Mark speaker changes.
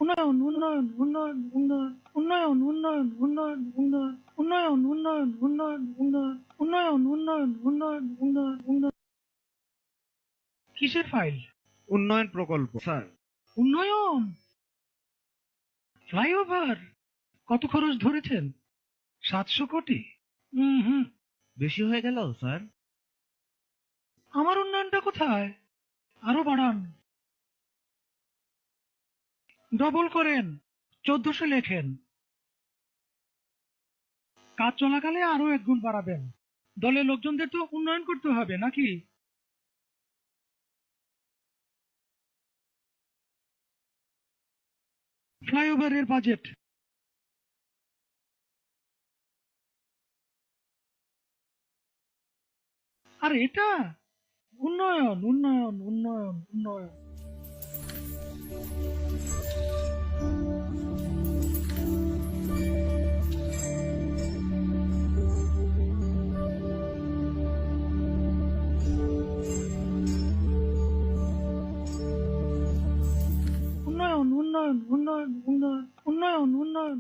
Speaker 1: উন্নয়ন উন্নয়ন উন্নয়ন উন্নয়ন উন্নয়ন উন্নয়ন উন্নয়ন উন্নয়ন উন্নয়ন উন্নয়ন উন্নয়ন উন্নয়ন উন্নয়ন উন্নয়ন উন্নয়ন উন্নয়ন উন্নয়ন। কিসের ফাইল?
Speaker 2: উন্নয়ন প্রকল্প স্যার।
Speaker 1: উন্নয়ন? ফ্লাইওভার? কত খরচ ধরেছেন? 700 কোটি? হুম।
Speaker 2: বেশি হয়ে গেল স্যার।
Speaker 1: আমার উন্নয়নটা কোথায়? আরো বাড়ান, ডবল করেন, 1400 লেখেন। কাজ চলাকালে আরো 1 গুণ বাড়াবেন। দলের লোকজনদের তো উন্নয়ন করতে হবে নাকি? ফ্লাইওভারের বাজেট? আর এটা উন্নয়ন উন্নয়ন উন্নয়ন উন্নয়ন। উন্নয়ন উন্নয়ন উন্নয়ন উন্নয়ন উন্নয়ন উন্নয়ন।